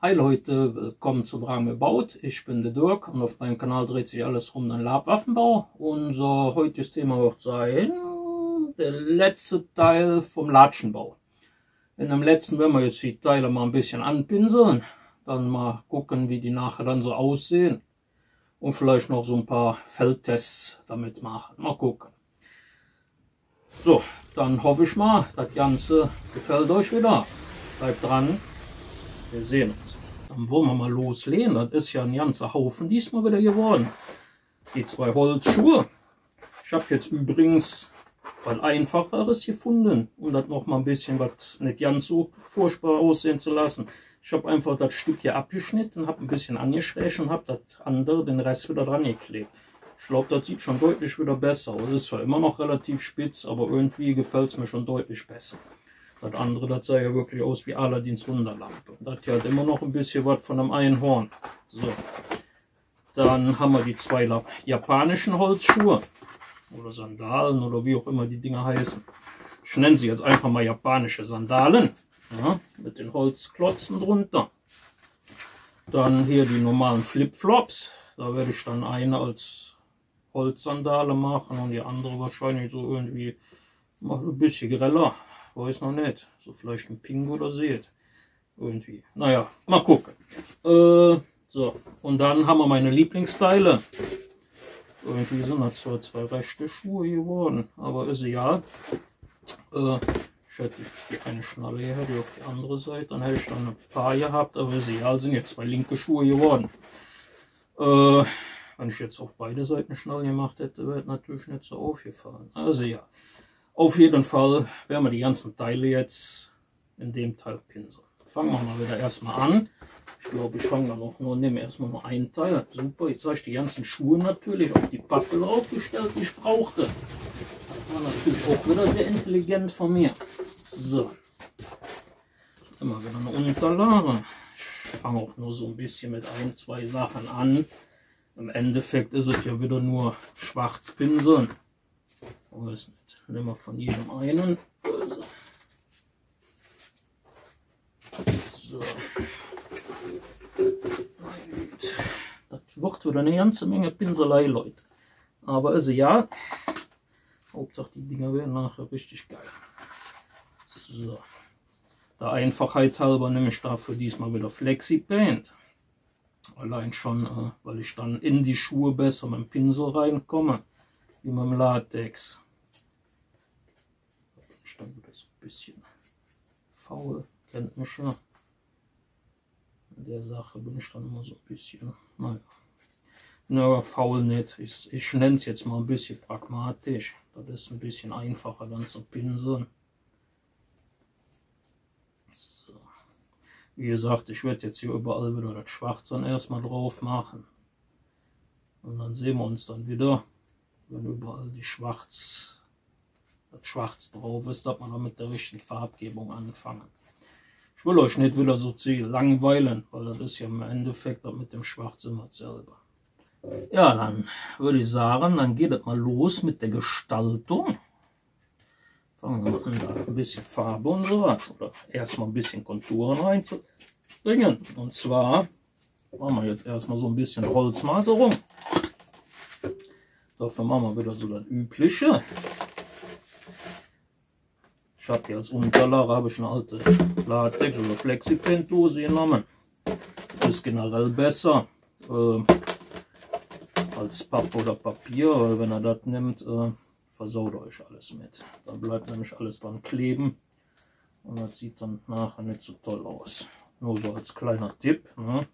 Hi Leute, willkommen zu Drangebaut. Ich bin der Dirk und auf meinem Kanal dreht sich alles um den Labwaffenbau. Unser heutiges Thema wird sein der letzte Teil vom Latschenbau. In dem letzten werden wir jetzt die Teile mal ein bisschen anpinseln, dann mal gucken, wie die nachher dann so aussehen und vielleicht noch so ein paar Feldtests damit machen. Mal gucken. So, dann hoffe ich mal, das Ganze gefällt euch wieder. Bleibt dran, wir sehen uns. Dann wollen wir mal loslegen. Das ist ja ein ganzer Haufen diesmal wieder geworden. Die zwei Holzschuhe. Ich habe jetzt übrigens was Einfacheres gefunden, um das noch mal ein bisschen was nicht ganz so furchtbar aussehen zu lassen. Ich habe einfach das Stück hier abgeschnitten, habe ein bisschen angeschrägt und habe das andere, den Rest wieder dran geklebt. Ich glaube, das sieht schon deutlich wieder besser aus. Es ist zwar immer noch relativ spitz, aber irgendwie gefällt es mir schon deutlich besser. Das andere, das sah ja wirklich aus wie Aladins Wunderlampe. Das hier hat immer noch ein bisschen was von einem Einhorn. So. Dann haben wir die zwei japanischen Holzschuhe. Oder Sandalen oder wie auch immer die Dinger heißen. Ich nenne sie jetzt einfach mal japanische Sandalen. Ja, mit den Holzklotzen drunter. Dann hier die normalen Flipflops. Da werde ich dann eine als Holzsandale machen und die andere wahrscheinlich so irgendwie mal ein bisschen greller. Weiß noch nicht. So vielleicht ein Pink oder seht. Irgendwie. Naja, mal gucken. So, und dann haben wir meine Lieblingsteile. Irgendwie sind das zwar zwei rechte Schuhe geworden, aber ist egal. Ich hätte die eine Schnalle hier, die auf die andere Seite, dann hätte ich dann ein paar gehabt, aber ist egal, sind jetzt zwei linke Schuhe geworden. Wenn ich jetzt auf beide Seiten Schnalle gemacht hätte, wäre natürlich nicht so aufgefallen. Also ja, auf jeden Fall werden wir die ganzen Teile jetzt in dem Teil pinseln. Fangen wir mal wieder erstmal an. Ich glaube, ich fange dann auch nur, nehme erstmal nur einen Teil. Super, jetzt habe ich die ganzen Schuhe natürlich auf die Pappe draufgestellt, die ich brauchte. Das war natürlich auch wieder sehr intelligent von mir. So. Immer wieder eine Unterlage. Ich fange auch nur so ein bisschen mit ein, zwei Sachen an. Im Endeffekt ist es ja wieder nur schwarz pinseln. Weiß nicht. Nehmen wir von jedem einen. So. Das wird wieder eine ganze Menge Pinselei, Leute. Aber ist ja. Hauptsache die Dinger werden nachher richtig geil. So. Der Einfachheit halber nehme ich dafür diesmal wieder Flexi-Paint. Allein schon, weil ich dann in die Schuhe besser mit dem Pinsel reinkomme. Wie mit dem Latex. Ich dann wieder so ein bisschen faul. Kennt mich ja. In der Sache bin ich dann immer so ein bisschen, naja, faul nicht. Ich nenne es jetzt mal ein bisschen pragmatisch. Das ist ein bisschen einfacher dann zu pinseln. So. Wie gesagt, ich werde jetzt hier überall wieder das Schwarz dann erstmal drauf machen. Und dann sehen wir uns dann wieder, wenn überall das Schwarz drauf ist, dass wir dann mit der richtigen Farbgebung anfangen. Ich will euch nicht wieder so zu langweilen, weil das ist ja im Endeffekt mit dem Schwarz immer selber. Ja, dann würde ich sagen, dann geht es mal los mit der Gestaltung. Fangen wir mal an, da ein bisschen Farbe und so was. Oder erstmal ein bisschen Konturen reinzubringen. Und zwar machen wir jetzt erstmal so ein bisschen Holzmaserung. Dafür machen wir wieder so das Übliche. Ich habe hier als Unterlage eine alte Latex- oder Flexi-Paint-Dose genommen. Ist generell besser als Pappe oder Papier, weil wenn ihr das nimmt, versaut euch alles mit. Dann bleibt nämlich alles dran kleben und das sieht dann nachher nicht so toll aus. Nur so als kleiner Tipp. Ne?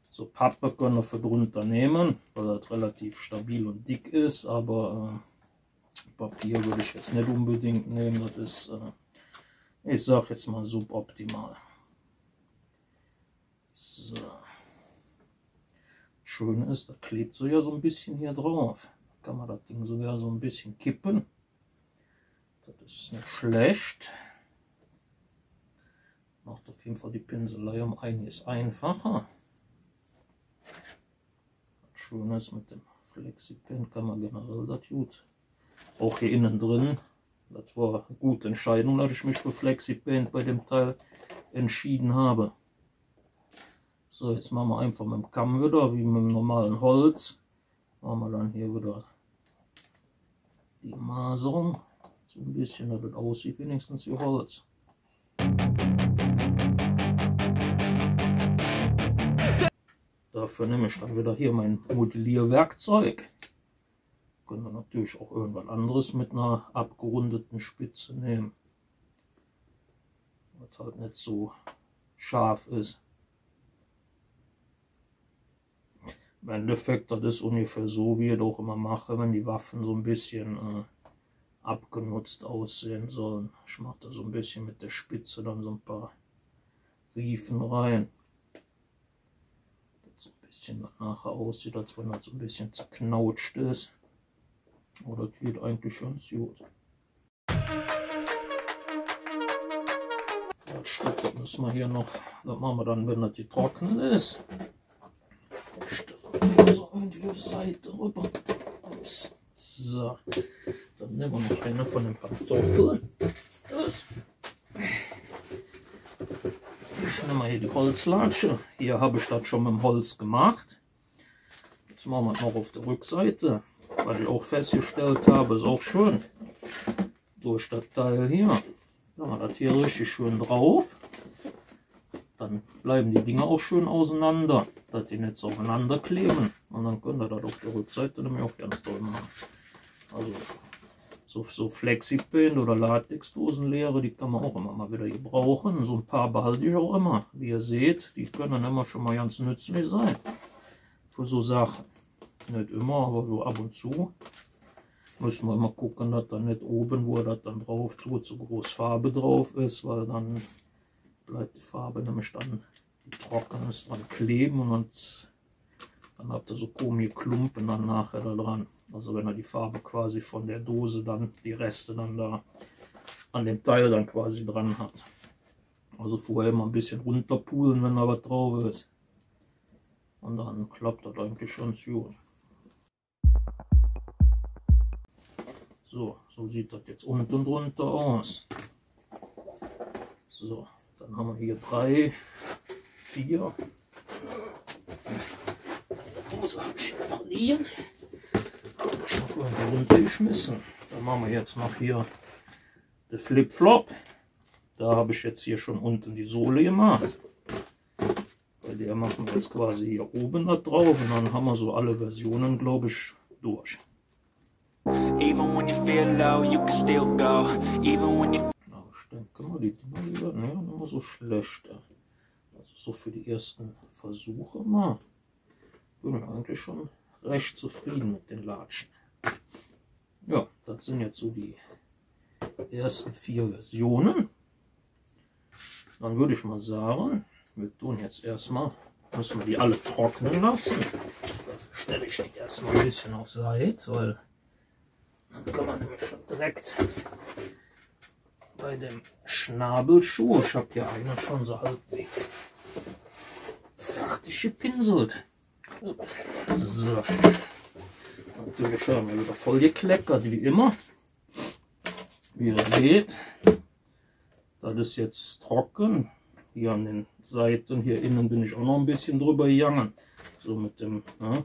So Pappe können wir für drunter nehmen, weil das relativ stabil und dick ist, aber Papier würde ich jetzt nicht unbedingt nehmen, das ist, ich sage jetzt mal suboptimal. So. Schön ist, da klebt so ja so ein bisschen hier drauf. Da kann man das Ding sogar so ein bisschen kippen. Das ist nicht schlecht. Macht auf jeden Fall die Pinselei um einiges einfacher. Das Schöne ist, mit dem Flexi-Paint kann man generell das gut. Auch hier innen drin, das war eine gute Entscheidung, dass ich mich für Flexi-Paint bei dem Teil entschieden habe. So, jetzt machen wir einfach mit dem Kamm wieder, wie mit dem normalen Holz. Machen wir dann hier wieder die Maserung. So ein bisschen, dass das aussieht wenigstens wie Holz. Dafür nehme ich dann wieder hier mein Modellierwerkzeug. Können wir natürlich auch irgendwas anderes mit einer abgerundeten Spitze nehmen, was halt nicht so scharf ist. Im Endeffekt, das ist ungefähr so, wie ich es auch immer mache, wenn die Waffen so ein bisschen abgenutzt aussehen sollen. Ich mache da so ein bisschen mit der Spitze dann so ein paar Riefen rein. Das so ein bisschen nachher aussieht, als wenn das so ein bisschen zerknautscht ist. Aber das geht eigentlich ganz gut. Das Stück, das müssen wir hier noch, das machen wir dann, wenn das getrocknet ist. So irgendwie auf Seite rüber. Ups. So, dann nehmen wir noch eine von den Kartoffeln. Nehmen wir hier die Holzlatsche. Hier habe ich das schon mit dem Holz gemacht. Jetzt machen wir es noch auf der Rückseite. Was ich auch festgestellt habe, ist auch schön. Durch das Teil hier. Machen wir das hier richtig schön drauf. Dann bleiben die Dinger auch schön auseinander, dass die nicht so aufeinander kleben. Und dann könnt ihr das auf der Rückseite nämlich auch ganz toll machen. Also so Flexipaint oder Latexdosenleere, die kann man auch immer mal wieder gebrauchen. So ein paar behalte ich auch immer. Wie ihr seht, die können dann immer schon mal ganz nützlich sein. Für so Sachen. Nicht immer, aber so ab und zu. Müssen wir immer gucken, dass da nicht oben, wo er das dann drauf tut, so groß Farbe drauf ist, weil dann bleibt die Farbe nämlich dann, die trocken ist, dran kleben und dann habt ihr so komische Klumpen dann nachher da dran. Also wenn er die Farbe quasi von der Dose dann, die Reste dann da an dem Teil dann quasi dran hat. Also vorher mal ein bisschen runterpulen, wenn da was drauf ist. Und dann klappt das eigentlich schon gut. So sieht das jetzt unten drunter aus. So, dann haben wir hier 3, 4. Eine Dose habe ich noch liegen. Habe ich noch irgendwo runtergeschmissen. Dann machen wir jetzt noch hier den Flip-Flop. Da habe ich jetzt hier schon unten die Sohle gemacht. Bei der machen wir jetzt quasi hier oben da drauf und dann haben wir so alle Versionen, glaube ich, durch. Even when you feel low, you can still go. Even when you... Ich denke mal, die Dinger werden ja immer so schlechter. Also so für die ersten Versuche mal. Bin ich eigentlich schon recht zufrieden mit den Latschen. Ja, das sind jetzt so die ersten 4 Versionen. Dann würde ich mal sagen, wir tun jetzt erstmal, müssen wir die alle trocknen lassen. Dafür stelle ich die erstmal ein bisschen auf Seite, weil dann kann man nämlich schon direkt bei dem Schnabelschuh, ich habe hier einen schon so halbwegs fertig gepinselt. So. Natürlich haben wir wieder voll gekleckert, wie immer. Wie ihr seht, das ist jetzt trocken. Hier an den Seiten, hier innen bin ich auch noch ein bisschen drüber gegangen. So mit dem, ja,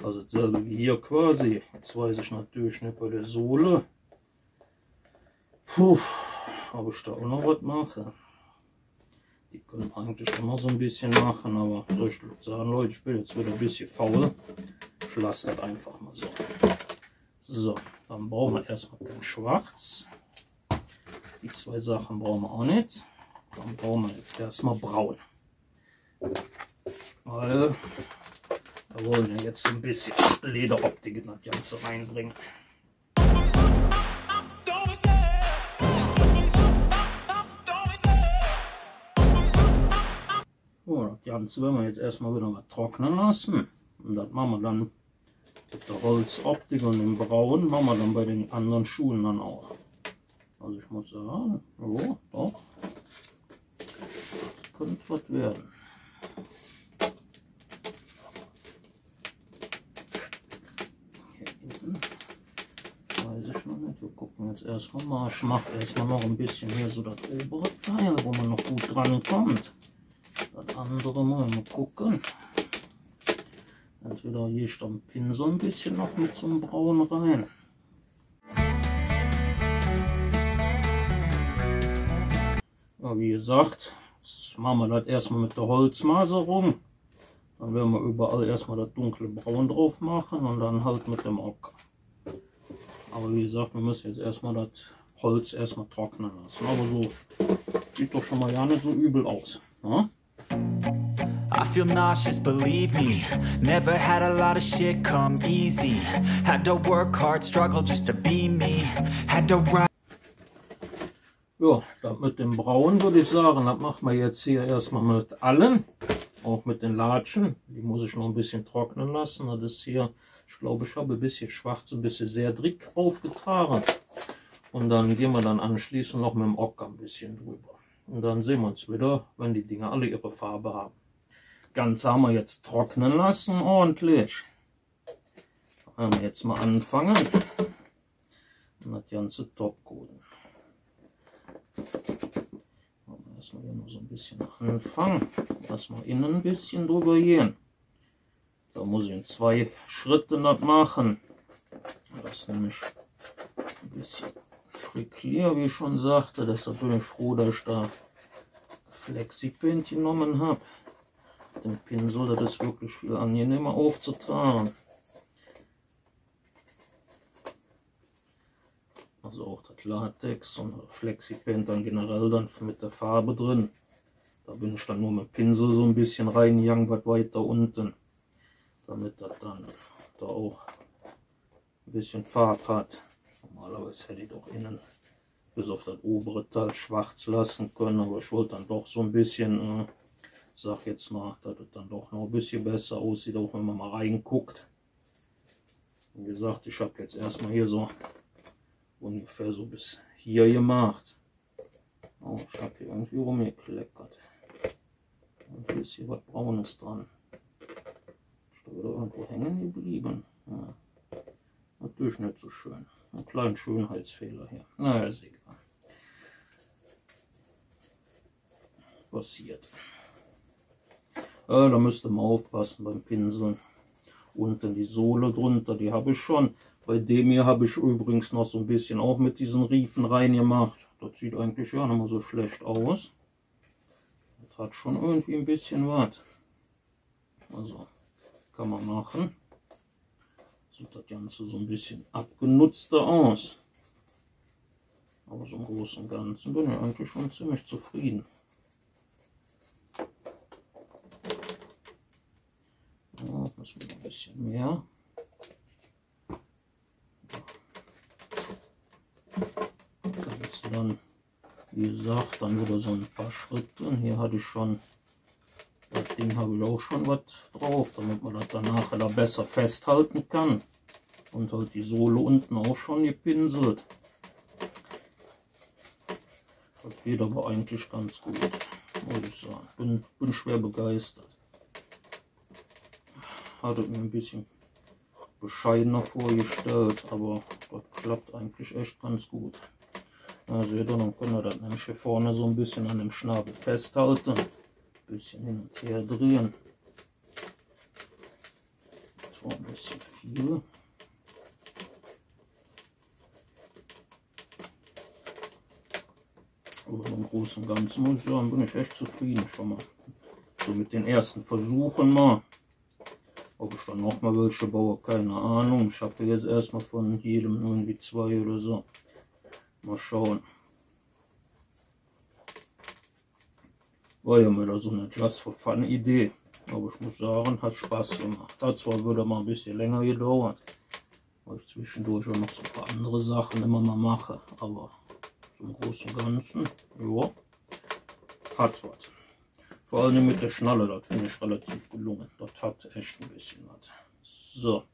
also dasselbe wie hier quasi. Jetzt weiß ich natürlich nicht bei der Sohle. Puh, ob ich da auch noch was mache. Die können eigentlich immer so ein bisschen machen, aber so, ich würde sagen, Leute, ich bin jetzt wieder ein bisschen faul. Ich lasse das einfach mal so. So, dann brauchen wir erstmal kein Schwarz. Die 2 Sachen brauchen wir auch nicht. Dann brauchen wir jetzt erstmal braun. Weil wir wollen ja jetzt ein bisschen Lederoptik in das Ganze reinbringen. So, das Ganze werden wir jetzt erstmal wieder mal trocknen lassen. Und das machen wir dann mit der Holzoptik und dem Braun, machen wir dann bei den anderen Schuhen dann auch. Also ich muss sagen, so, doch. Das könnte was werden. Hier hinten weiß ich noch nicht. Wir gucken jetzt erstmal mal. Ich mache erstmal noch ein bisschen hier so das obere Teil, wo man noch gut dran kommt. Das andere Mal gucken. Entweder gehe ich am Pinsel ein bisschen noch mit so einem Braun rein. Ja, wie gesagt, jetzt machen wir das erstmal mit der Holzmaserung. Dann werden wir überall erstmal das dunkle Braun drauf machen und dann halt mit dem Ocker. Aber wie gesagt, wir müssen jetzt erstmal das Holz erstmal trocknen lassen. Aber so sieht doch schon mal ja nicht so übel aus. Ja? I feel nauseous, believe me. Never had a lot of shit come easy. Had to work hard, struggle just to be me. Had to ride. Ja, das mit dem Braun würde ich sagen, das machen wir jetzt hier erstmal mit allen. Auch mit den Latschen. Die muss ich noch ein bisschen trocknen lassen. Das ist hier, ich glaube, ich habe ein bisschen schwarz, ein bisschen sehr dick aufgetragen. Und dann gehen wir dann anschließend noch mit dem Ocker ein bisschen drüber. Und dann sehen wir uns wieder, wenn die Dinger alle ihre Farbe haben. Ganz haben wir jetzt trocknen lassen, ordentlich. Dann werden wir jetzt mal anfangen und das ganze Topcoaten. Erstmal hier noch so ein bisschen anfangen, erstmal innen ein bisschen drüber gehen. Da muss ich in 2 Schritten das machen. Das ist nämlich ein bisschen fricklier, wie ich schon sagte. Deshalb bin ich froh, dass ich da Flexipaint genommen habe. Den Pinsel, das ist wirklich viel angenehmer aufzutragen. Also auch das Latex und Flexipaint dann generell dann mit der Farbe drin. Da bin ich dann nur mit dem Pinsel so ein bisschen reingegangen, was weiter unten. Damit das dann da auch ein bisschen Farbe hat. Normalerweise hätte ich doch innen bis auf das obere Teil schwarz lassen können, aber ich wollte dann doch so ein bisschen, sag jetzt mal, dass es dann doch noch ein bisschen besser aussieht, auch wenn man mal reinguckt. Wie gesagt, ich habe jetzt erstmal hier so ungefähr so bis hier gemacht. Oh, ich habe hier irgendwie rumgekleckert. Und hier ist hier was Braunes dran. Ist da wieder irgendwo hängen geblieben? Ja. Natürlich nicht so schön. Ein kleiner Schönheitsfehler hier. Naja, ist egal. Passiert. Da müsst ihr mal aufpassen beim Pinseln. Unten die Sohle drunter, die habe ich schon. Bei dem hier habe ich übrigens noch so ein bisschen auch mit diesen Riefen reingemacht. Das sieht eigentlich ja nicht mal so schlecht aus. Das hat schon irgendwie ein bisschen was. Also kann man machen. Sieht das Ganze so ein bisschen abgenutzter aus. Aber so im Großen und Ganzen bin ich eigentlich schon ziemlich zufrieden. Ja, das wird ein bisschen mehr. Dann, wie gesagt, dann wieder so ein paar Schritte. Hier hatte ich schon, das Ding habe ich auch schon was drauf, damit man das danach da besser festhalten kann. Und halt die Sohle unten auch schon gepinselt. Das geht aber eigentlich ganz gut, muss ich sagen. Bin schwer begeistert. Hatte mir ein bisschen bescheidener vorgestellt, aber das klappt eigentlich echt ganz gut. Also hier dann können wir das nämlich hier vorne so ein bisschen an dem Schnabel festhalten. Ein bisschen hin und her drehen. Das war ein bisschen viel. Aber im Großen und Ganzen muss ich sagen, bin ich echt zufrieden schon mal. So mit den ersten Versuchen mal. Ob ich dann noch mal welche baue, keine Ahnung. Ich habe jetzt erstmal von jedem irgendwie 2 oder so. Mal schauen. War ja mal so eine Just for Fun Idee. Aber ich muss sagen, hat Spaß gemacht. Hat zwar wieder mal ein bisschen länger gedauert, weil ich zwischendurch auch noch so ein paar andere Sachen immer mal mache. Aber zum Großen und Ganzen, ja, hat was. Vor allem mit der Schnalle, das finde ich relativ gelungen. Das hat echt ein bisschen was. So,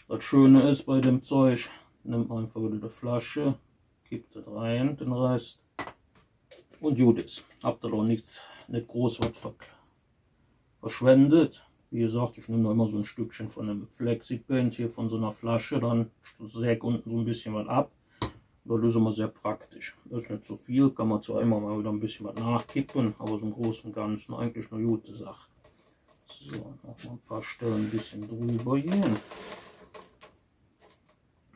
das Schöne ist bei dem Zeug, nimmt man einfach wieder die Flasche, kippt das rein, den Rest und gut ist. Habt ihr doch nicht groß was verschwendet. Wie gesagt, ich nehme noch immer so ein Stückchen von einem Flexipaint hier von so einer Flasche, dann säge unten so ein bisschen was ab. Das ist immer sehr praktisch. Das ist nicht so viel, kann man zwar immer mal wieder ein bisschen was nachkippen, aber so im Großen und Ganzen eigentlich eine gute Sache. So, noch mal ein paar Stellen ein bisschen drüber gehen.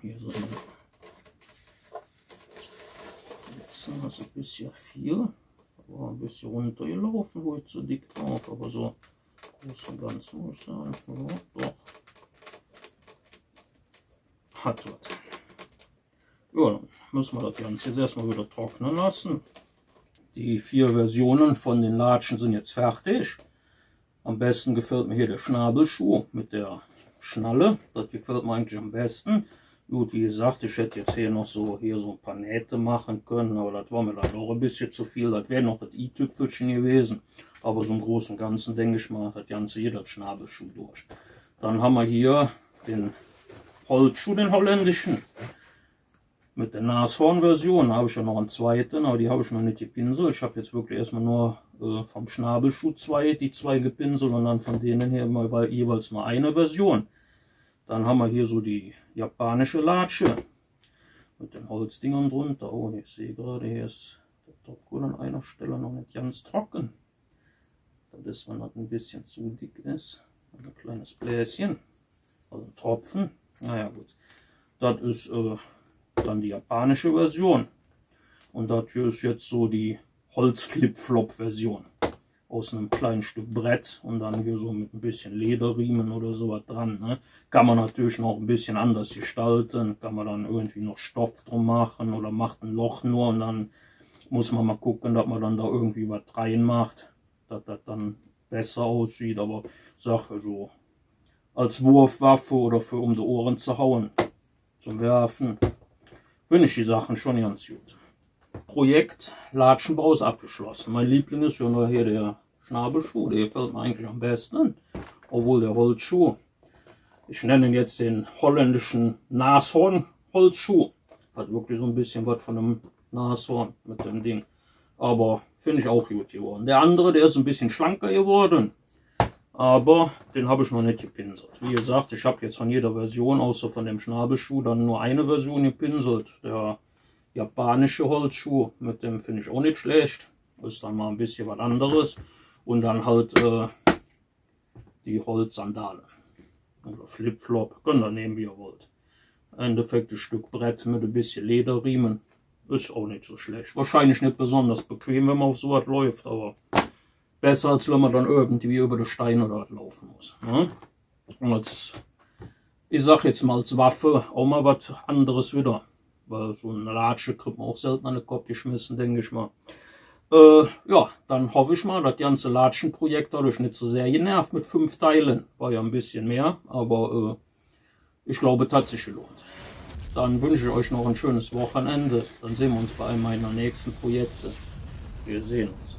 Hier so jetzt ist ein bisschen viel, aber ein bisschen runtergelaufen, wo ich zu dick drauf, aber so groß und ganz muss ich sagen, ja, doch. Hat was. Ja, dann müssen wir das Ganze jetzt erstmal wieder trocknen lassen. Die 4 Versionen von den Latschen sind jetzt fertig. Am besten gefällt mir hier der Schnabelschuh mit der Schnalle. Das gefällt mir eigentlich am besten. Gut, wie gesagt, ich hätte jetzt hier noch so ein paar Nähte machen können, aber das war mir dann auch ein bisschen zu viel. Das wäre noch das i-Tüpfelchen gewesen. Aber so im Großen und Ganzen denke ich mal, das Ganze hier das Schnabelschuh durch. Dann haben wir hier den Holzschuh, den holländischen. Mit der Nashorn-Version habe ich ja noch einen zweiten, aber die habe ich noch nicht gepinselt. Ich habe jetzt wirklich erstmal nur vom Schnabelschuh die zwei gepinselt und dann von denen hier mal jeweils nur eine Version. Dann haben wir hier so die japanische Latsche mit den Holzdingern drunter. Oh, ich sehe gerade, hier ist der Topcoat an einer Stelle noch nicht ganz trocken. Das ist, wenn das ein bisschen zu dick ist. Ein kleines Bläschen, also ein Tropfen. Naja gut, das ist dann die japanische Version. Und das hier ist jetzt so die Holz-Flip-Flop-Version. Aus einem kleinen Stück Brett und dann hier so mit ein bisschen Lederriemen oder sowas dran. Ne? Kann man natürlich noch ein bisschen anders gestalten. Kann man dann irgendwie noch Stoff drum machen oder macht ein Loch nur und dann muss man mal gucken, dass man dann da irgendwie was reinmacht, dass das dann besser aussieht. Aber Sache so als Wurfwaffe oder für um die Ohren zu hauen, zum Werfen, finde ich die Sachen schon ganz gut. Projekt Latschenbau ist abgeschlossen. Mein Liebling ist ja nur hier der Schnabelschuh, der gefällt mir eigentlich am besten, obwohl der Holzschuh, ich nenne ihn jetzt den holländischen Nashorn-Holzschuh, hat wirklich so ein bisschen was von einem Nashorn mit dem Ding, aber finde ich auch gut geworden. Der andere, der ist ein bisschen schlanker geworden, aber den habe ich noch nicht gepinselt. Wie gesagt, ich habe jetzt von jeder Version, außer von dem Schnabelschuh, dann nur eine Version gepinselt. Der japanische Holzschuh, mit dem finde ich auch nicht schlecht. Ist dann mal ein bisschen was anderes. Und dann halt die Holzsandale. Oder Flip-Flop, könnt ihr nehmen, wie ihr wollt. Im Endeffekt ein Stück Brett mit ein bisschen Lederriemen. Ist auch nicht so schlecht. Wahrscheinlich nicht besonders bequem, wenn man auf sowas läuft, aber besser, als wenn man dann irgendwie über den Stein oder was laufen muss. Ne? Und als, ich sag jetzt mal als Waffe, auch mal was anderes wieder. Weil so eine Latsche kriegt man auch selten an den Kopf geschmissen, denke ich mal. Ja, dann hoffe ich mal, das ganze Latschenprojekt dadurch nicht so sehr genervt mit 5 Teilen. War ja ein bisschen mehr, aber ich glaube, es hat sich gelohnt. Dann wünsche ich euch noch ein schönes Wochenende. Dann sehen wir uns bei einem meiner nächsten Projekte. Wir sehen uns.